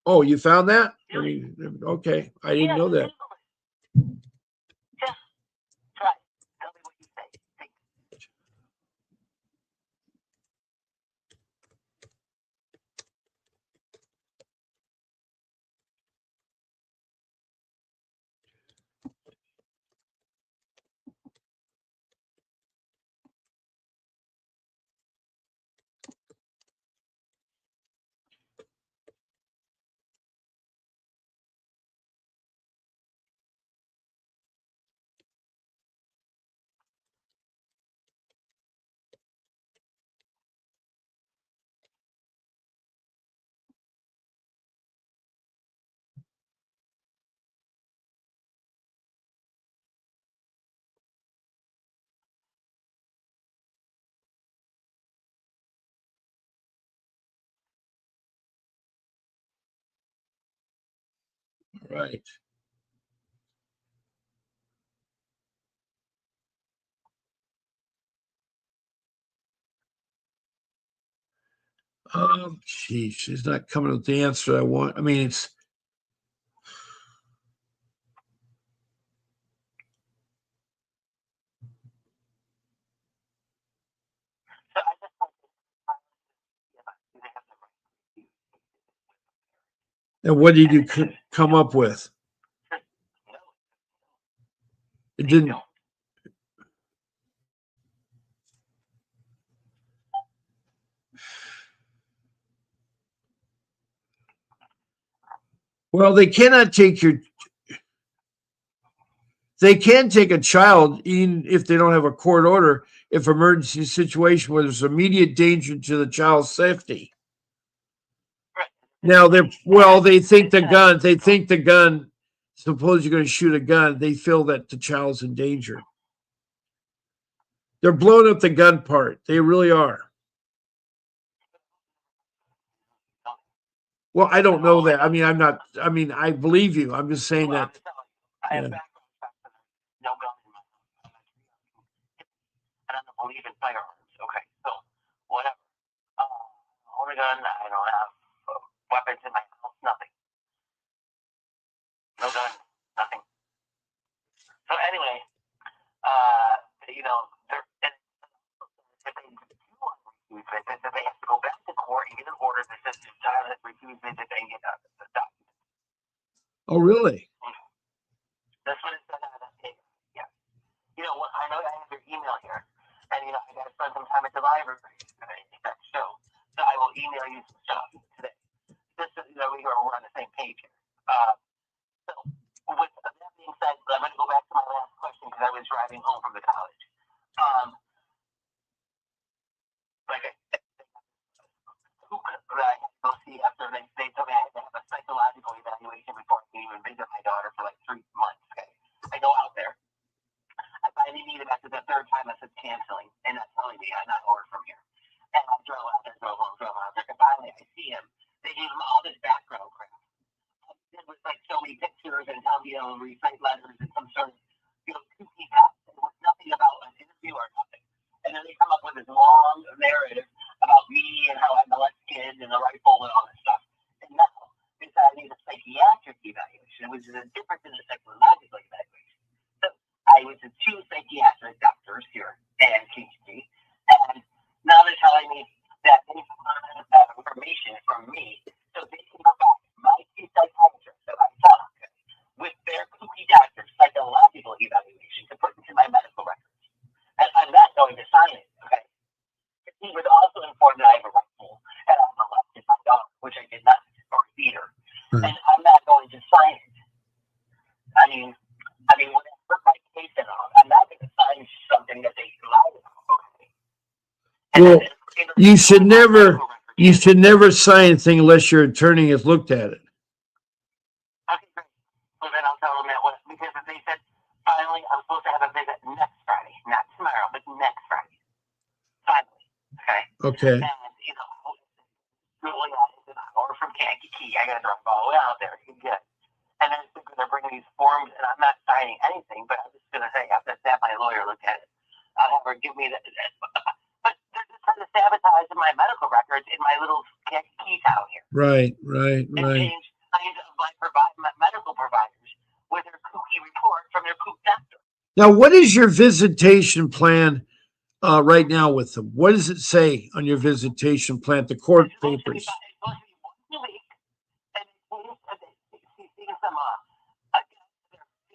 S1: Oh, you found that? I mean, okay, I didn't know that. Right. Geez, she's not coming with the answer I want. I mean, it's and what did you come up with? It didn't. Well, they cannot take your. They can take a child even if they don't have a court order, if emergency situation where there's immediate danger to the child's safety. Now they think the gun. They think the gun. Suppose you're going to shoot a gun. They feel that the child's in danger. They're blowing up the gun part. They really are. Well, I don't know that. I mean, I'm not. I mean, I believe you. I'm just saying that. Yeah.
S2: Believe in firearms. Okay, so whatever. Own a gun. I don't have weapons in my house. Nothing. No gun. Nothing. So anyway, they're, and if they do want to refuse it, then they have to go back to court and get an order that says the child has refused it, that they get a document.
S1: Oh, really?
S2: driving home from the college. Like who could I go see after they told me I had to have a psychological evaluation before I can even visit my daughter for like 3 months. Okay, I go out there. I finally meet him after the third time I said canceling and not telling me I'm not ordered from here. And I drove out there, drove out there. And finally I see him. They gave him all this background crap. It was like show me pictures and tell me, recite letters and some sort of, kooky test. It was nothing about an interview or nothing. And then they come up with this long narrative about me and how I molest kids and the rifle and all this stuff. And now they said I need a psychiatric evaluation, which is different than a psychological evaluation. So I went to 2 psychiatric doctors here in KC, and now they're telling me that they want that information from me so they can go back to my 2 psychiatrists that I saw with their kooky doctor's psychological evaluation to put into my medical records. And I'm not going to sign it, okay? He was also informed that I have a rifle and I molested my daughter, which I did not, or beat her. And I'm not going to sign it. I mean, when I put my case in on, I'm not going to sign something that they lied about, okay?
S1: Well, you should never sign anything unless your attorney has looked at it.
S2: Okay, great. Well, then I'll tell them that because they said finally I'm supposed to have a visit next Friday, not tomorrow, but next Friday. Finally, okay.
S1: Okay.
S2: And really, it's an hour from Kankakee. I got to drive all the way out there to get. And then they're bringing these forms, and I'm not signing anything, but I'm just going to say after that my lawyer looked at it, I'll have her give me that. But they're just trying to sabotage my medical records in my little Kankakee town here.
S1: Right.
S2: And change kinds of my medical providers with their kooky report from their kook doctor.
S1: Now, what is your visitation plan right now with them? What does it say on your visitation plan, the court papers?
S2: It's supposed to be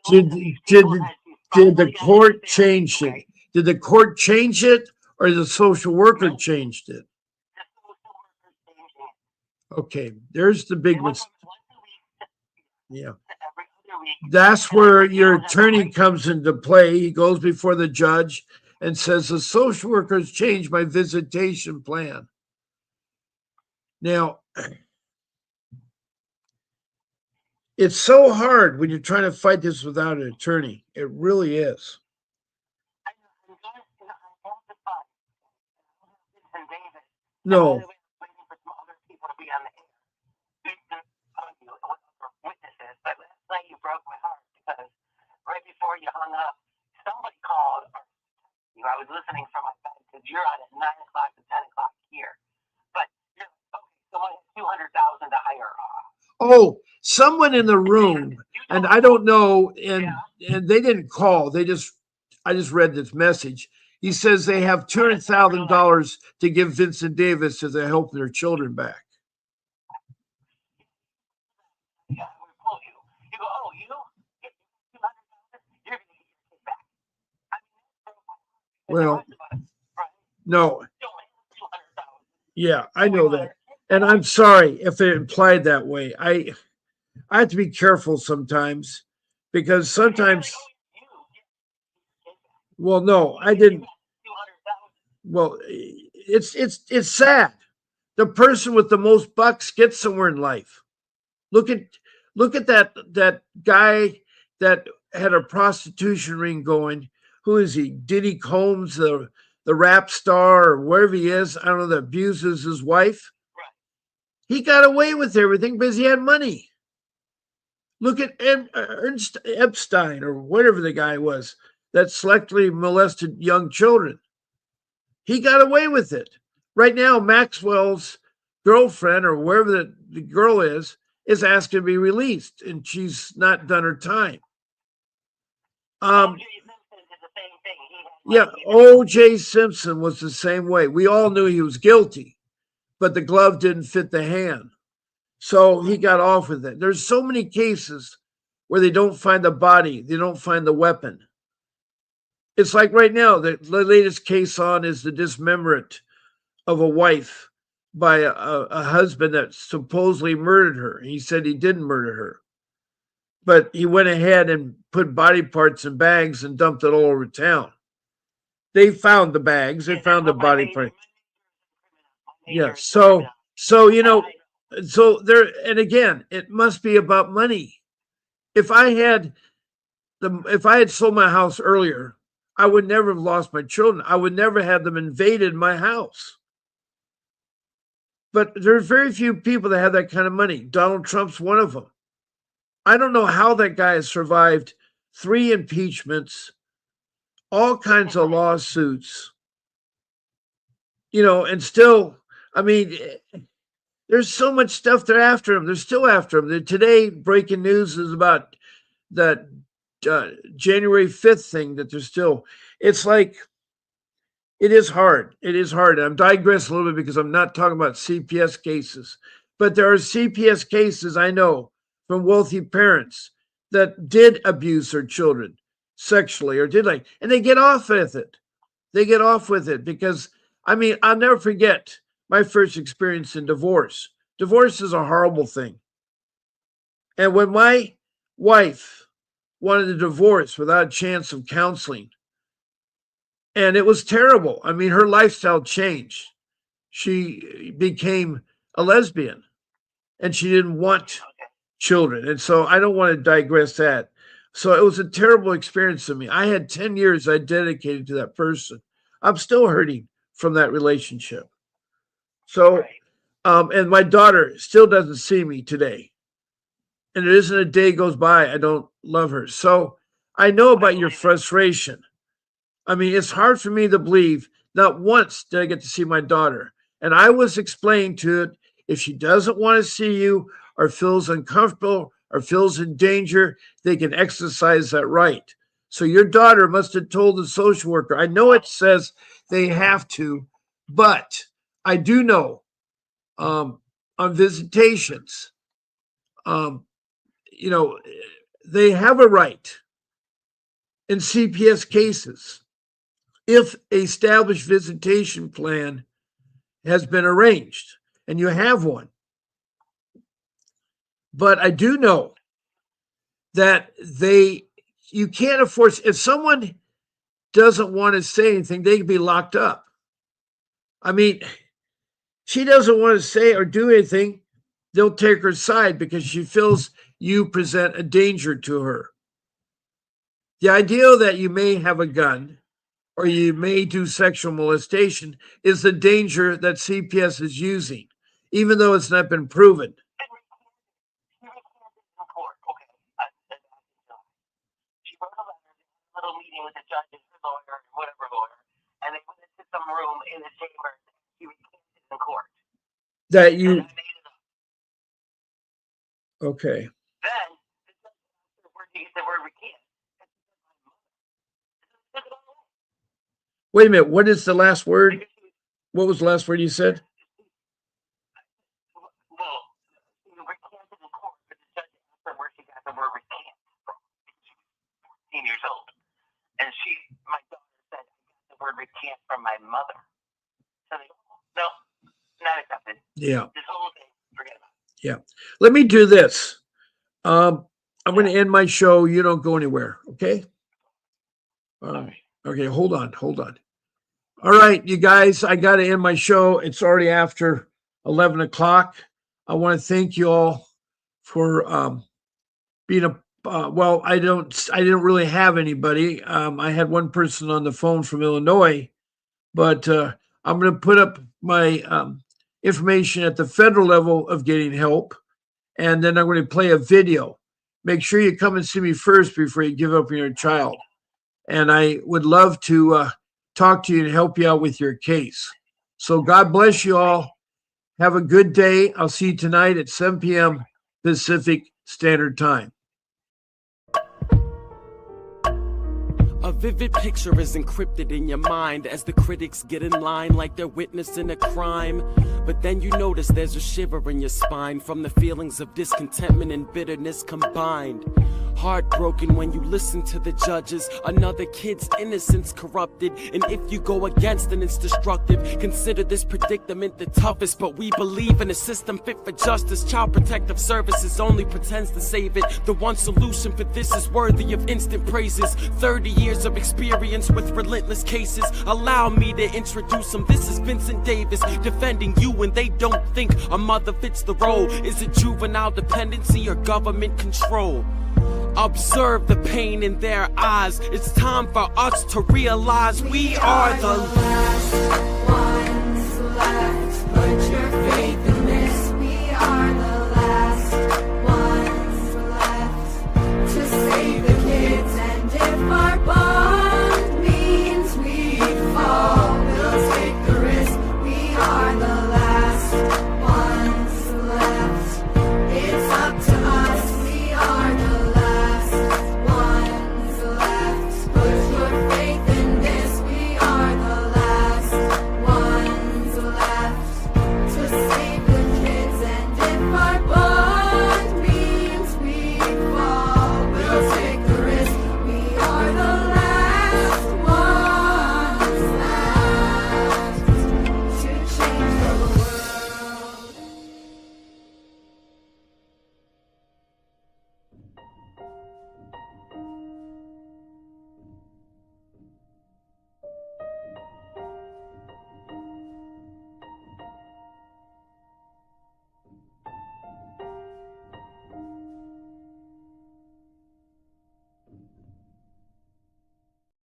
S2: once a week, and
S1: Did the court change it? Did the court change it, or the social worker changed it?
S2: The social worker changed it.
S1: Okay, there's the big
S2: Once
S1: mistake.
S2: a week.
S1: Yeah.
S2: Every other week.
S1: That's where your attorney comes into play. He goes before the judge and says, the social workers changed my visitation plan. Now, it's so hard when you're trying to fight this without an attorney. It really is. No.
S2: You broke my heart because right before you hung up, somebody called. I was listening from my bed because you're on at 9 o'clock to 10 o'clock here, but someone has $200,000 to hire.
S1: Oh, someone in the room, and I don't know, and they didn't call. I just read this message. He says they have $200,000 to give Vincent Davis as they help their children back. Well, no. Yeah, I know that. And I'm sorry if it implied that way. I have to be careful sometimes because sometimes, well, no, I didn't. Well, it's sad. The person with the most bucks gets somewhere in life. Look at that guy that had a prostitution ring going. Who is he? Diddy Combs, the rap star, or wherever he is. I don't know, that abuses his wife. He got away with everything because he had money. Look at Ernst Epstein, or whatever the guy was, that selectively molested young children. He got away with it. Right now, Maxwell's girlfriend, or wherever the girl is asking to be released, and she's not done her time. Yeah, O.J. Simpson was the same way. We all knew he was guilty, but the glove didn't fit the hand. So he got off with it. There's so many cases where they don't find the body, they don't find the weapon. It's like right now, the latest case on is the dismemberment of a wife by a husband that supposedly murdered her. He said he didn't murder her. but he went ahead and put body parts in bags and dumped it all over town. They found the bags. They found the body parts. Yeah. So you know, so there, and again, it must be about money. If I had sold my house earlier, I would never have lost my children. I would never have them invaded my house. But there's very few people that have that kind of money. Donald Trump's one of them. I don't know how that guy has survived 3 impeachments, all kinds of lawsuits, and still, I mean, there's so much stuff they're after him. They're still after him. Today, breaking news is about that January 5th thing that they're still, it's like, it is hard. It is hard. I'm digressing a little bit because I'm not talking about CPS cases, but there are CPS cases I know from wealthy parents that did abuse their children sexually or and they get off with it. They get off with it because, I mean, I'll never forget my first experience in divorce. Divorce is a horrible thing. And when my wife wanted a divorce without a chance of counseling, and it was terrible. I mean, her lifestyle changed. She became a lesbian and she didn't want children. And so I don't want to digress that. So it was a terrible experience to me. I had 10 years I dedicated to that person. I'm still hurting from that relationship. So, and my daughter still doesn't see me today. And it isn't a day goes by I don't love her. So I know about your frustration. I mean, it's hard for me to believe not once did I get to see my daughter. And I was explaining to it, if she doesn't want to see you or feels uncomfortable or feels in danger, they can exercise that right. So your daughter must have told the social worker. I know it says they have to, but I do know on visitations, they have a right in CPS cases if a established visitation plan has been arranged and you have one. But I do know that you can't force, if someone doesn't want to say anything, they can be locked up. I mean, she doesn't want to say or do anything, they'll take her side because she feels you present a danger to her. The idea that you may have a gun or you may do sexual molestation is the danger that CPS is using, even though it's not been proven.
S2: She wrote a letter, a little meeting with the judge and her lawyer, whatever lawyer, and they went into some room in the chamber. She recanted in court.
S1: That you. Okay.
S2: Then the judge asked her where did you get the word recant.
S1: Wait a minute. What is the last word? What was the last word you said?
S2: Well, she recanted in court, but the judge asked her where she got the word recant from. She was 14 years old. And my daughter said, I got the word recant from my mother. So they go, no, not accepted.
S1: Yeah.
S2: This whole thing, forget about it.
S1: Yeah. Let me do this. I'm going to end my show. You don't go anywhere. Okay. Okay. Hold on. All right, you guys, I got to end my show. It's already after 11 o'clock. I want to thank you all for being I didn't really have anybody. I had one person on the phone from Illinois, but I'm going to put up my information at the federal level of getting help. And then I'm going to play a video. Make sure you come and see me first before you give up on your child. And I would love to talk to you and help you out with your case. So God bless you all. Have a good day. I'll see you tonight at 7 p.m. Pacific Standard Time.
S3: A vivid picture is encrypted in your mind as the critics get in line like they're witnessing a crime. But then you notice there's a shiver in your spine from the feelings of discontentment and bitterness combined. Heartbroken when you listen to the judges. Another kid's innocence corrupted, and if you go against then it's destructive. Consider this predicament the toughest, but we believe in a system fit for justice. Child Protective Services only pretends to save it. The one solution for this is worthy of instant praises. 30 years of experience with relentless cases. Allow me to introduce them. This is Vincent Davis, defending you when they don't think a mother fits the role. Is it juvenile dependency or government control? Observe the pain in their eyes. It's time for us to realize we are the last one.